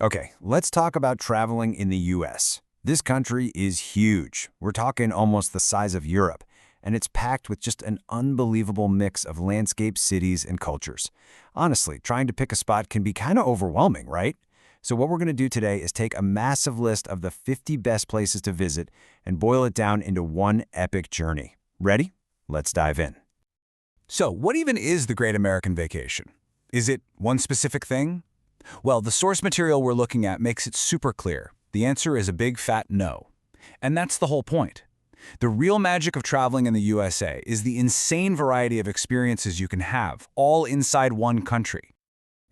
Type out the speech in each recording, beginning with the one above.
Okay, let's talk about traveling in the US. This country is huge. We're talking almost the size of Europe, and it's packed with just an unbelievable mix of landscapes, cities, and cultures. Honestly, trying to pick a spot can be kind of overwhelming, right? So what we're going to do today is take a massive list of the 50 best places to visit and boil it down into one epic journey. Ready? Let's dive in. So, what even is the Great American Vacation? Is it one specific thing? Well, the source material we're looking at makes it super clear. The answer is a big fat no. And that's the whole point. The real magic of traveling in the USA is the insane variety of experiences you can have, all inside one country.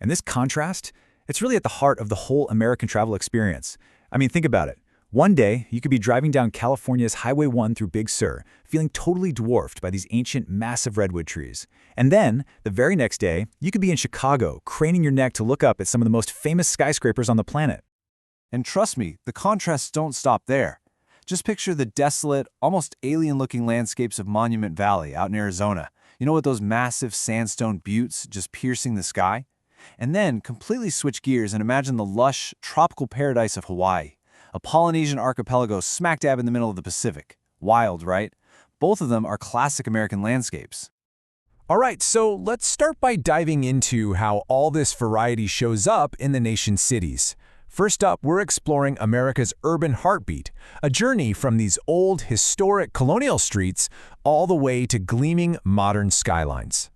And this contrast, it's really at the heart of the whole American travel experience. I mean, think about it. One day, you could be driving down California's Highway 1 through Big Sur, feeling totally dwarfed by these ancient, massive redwood trees. And then, the very next day, you could be in Chicago, craning your neck to look up at some of the most famous skyscrapers on the planet. And trust me, the contrasts don't stop there. Just picture the desolate, almost alien-looking landscapes of Monument Valley out in Arizona. You know, with those massive sandstone buttes just piercing the sky? And then completely switch gears and imagine the lush, tropical paradise of Hawaii. A Polynesian archipelago smack dab in the middle of the Pacific. Wild, right? Both of them are classic American landscapes. All right, so let's start by diving into how all this variety shows up in the nation's cities. First up, we're exploring America's urban heartbeat, a journey from these old, historic colonial streets all the way to gleaming modern skylines.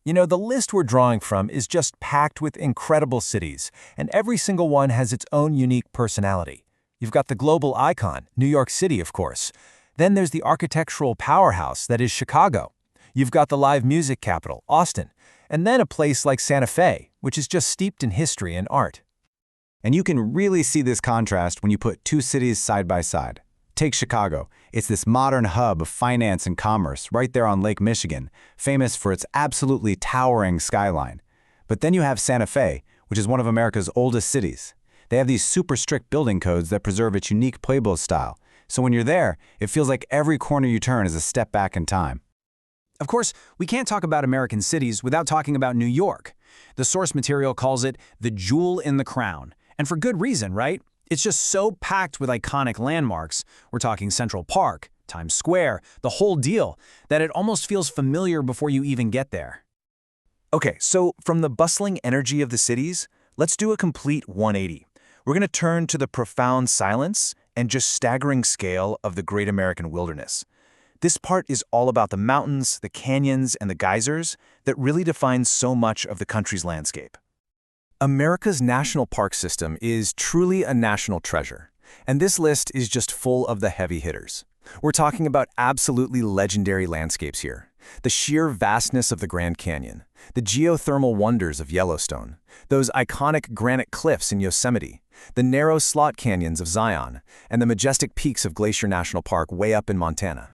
You know, the list we're drawing from is just packed with incredible cities, and every single one has its own unique personality. You've got the global icon, New York City, of course. Then there's the architectural powerhouse that is Chicago. You've got the live music capital, Austin. And then a place like Santa Fe, which is just steeped in history and art. And you can really see this contrast when you put two cities side by side. Take Chicago. It's this modern hub of finance and commerce right there on Lake Michigan, famous for its absolutely towering skyline. But then you have Santa Fe, which is one of America's oldest cities. They have these super strict building codes that preserve its unique Pueblo style. So when you're there, it feels like every corner you turn is a step back in time. Of course, we can't talk about American cities without talking about New York. The source material calls it the jewel in the crown. And for good reason, right? It's just so packed with iconic landmarks, we're talking Central Park, Times Square, the whole deal, that it almost feels familiar before you even get there. Okay, so from the bustling energy of the cities, let's do a complete 180. We're going to turn to the profound silence and just staggering scale of the Great American Wilderness. This part is all about the mountains, the canyons, and the geysers that really define so much of the country's landscape. America's national park system is truly a national treasure, and this list is just full of the heavy hitters. We're talking about absolutely legendary landscapes here. The sheer vastness of the Grand Canyon, the geothermal wonders of Yellowstone, those iconic granite cliffs in Yosemite, the narrow slot canyons of Zion, and the majestic peaks of Glacier National Park way up in Montana.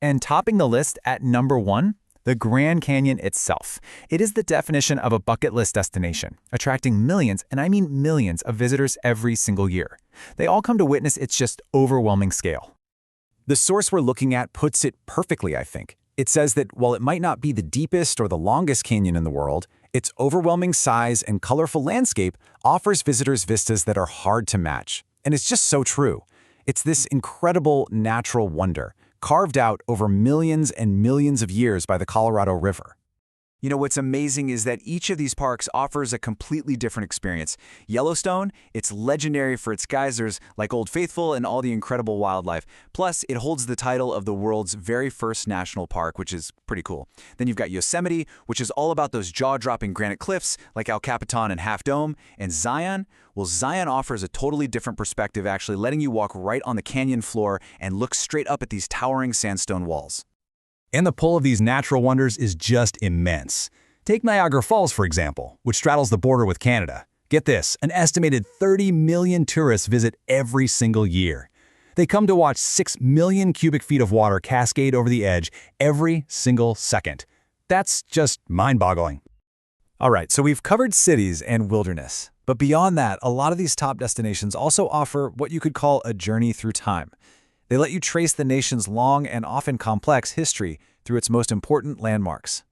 And topping the list at number 1, the Grand Canyon itself. It is the definition of a bucket list destination, attracting millions, and I mean millions, of visitors every single year. They all come to witness its just overwhelming scale. The source we're looking at puts it perfectly, I think. It says that while it might not be the deepest or the longest canyon in the world, its overwhelming size and colorful landscape offers visitors vistas that are hard to match. And it's just so true. It's this incredible natural wonder, carved out over millions and millions of years by the Colorado River. You know, what's amazing is that each of these parks offers a completely different experience. Yellowstone, it's legendary for its geysers like Old Faithful and all the incredible wildlife. Plus, it holds the title of the world's very first national park, which is pretty cool. Then you've got Yosemite, which is all about those jaw-dropping granite cliffs like El Capitan and Half Dome. And Zion, well, Zion offers a totally different perspective, actually letting you walk right on the canyon floor and look straight up at these towering sandstone walls. And the pull of these natural wonders is just immense. Take Niagara Falls, for example, which straddles the border with Canada. Get this, an estimated 30 million tourists visit every single year. They come to watch 6 million cubic feet of water cascade over the edge every single second. That's just mind-boggling. All right, so we've covered cities and wilderness. But beyond that, a lot of these top destinations also offer what you could call a journey through time. They let you trace the nation's long and often complex history through its most important landmarks.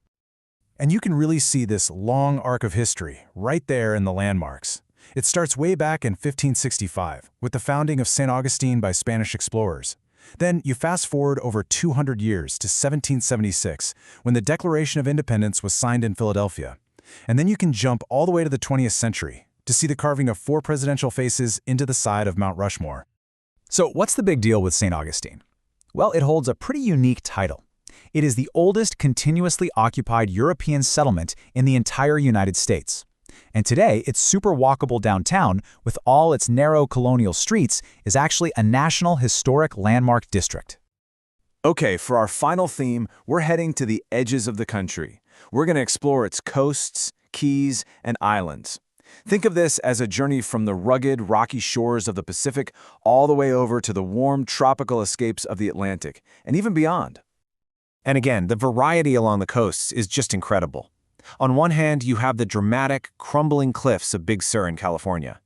And you can really see this long arc of history right there in the landmarks. It starts way back in 1565, with the founding of St. Augustine by Spanish explorers. Then you fast forward over 200 years to 1776, when the Declaration of Independence was signed in Philadelphia. And then you can jump all the way to the 20th century to see the carving of 4 presidential faces into the side of Mount Rushmore. So what's the big deal with St. Augustine? Well, it holds a pretty unique title. It is the oldest continuously occupied European settlement in the entire United States. And today, its super walkable downtown, with all its narrow colonial streets, is actually a National Historic Landmark District. Okay, for our final theme, we're heading to the edges of the country. We're going to explore its coasts, keys, and islands. Think of this as a journey from the rugged, rocky shores of the Pacific all the way over to the warm, tropical escapes of the Atlantic, and even beyond. And again, the variety along the coasts is just incredible. On one hand, you have the dramatic, crumbling cliffs of Big Sur in California.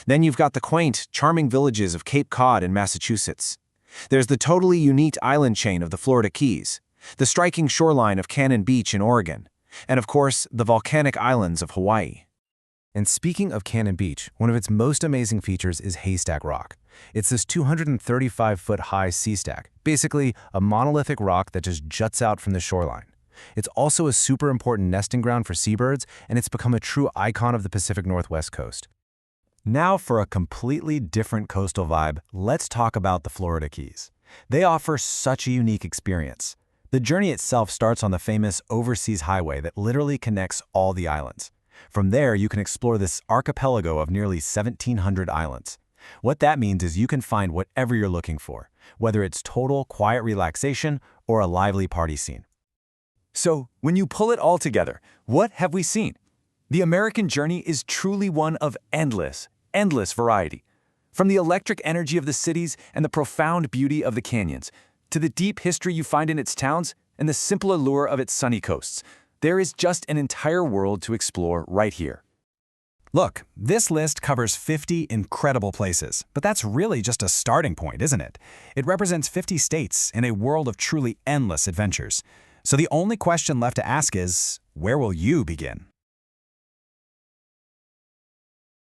Then you've got the quaint, charming villages of Cape Cod in Massachusetts. There's the totally unique island chain of the Florida Keys, the striking shoreline of Cannon Beach in Oregon, and of course, the volcanic islands of Hawaii. And speaking of Cannon Beach, one of its most amazing features is Haystack Rock. It's this 235-foot-high sea stack, basically a monolithic rock that just juts out from the shoreline. It's also a super important nesting ground for seabirds, and it's become a true icon of the Pacific Northwest coast. Now for a completely different coastal vibe, let's talk about the Florida Keys. They offer such a unique experience. The journey itself starts on the famous Overseas Highway that literally connects all the islands. From there, you can explore this archipelago of nearly 1,700 islands. What that means is you can find whatever you're looking for, whether it's total quiet relaxation or a lively party scene. So, when you pull it all together, what have we seen? The American journey is truly one of endless variety. From the electric energy of the cities and the profound beauty of the canyons, to the deep history you find in its towns and the simple allure of its sunny coasts, there is just an entire world to explore right here. Look, this list covers 50 incredible places, but that's really just a starting point, isn't it? It represents 50 states in a world of truly endless adventures. So the only question left to ask is, where will you begin?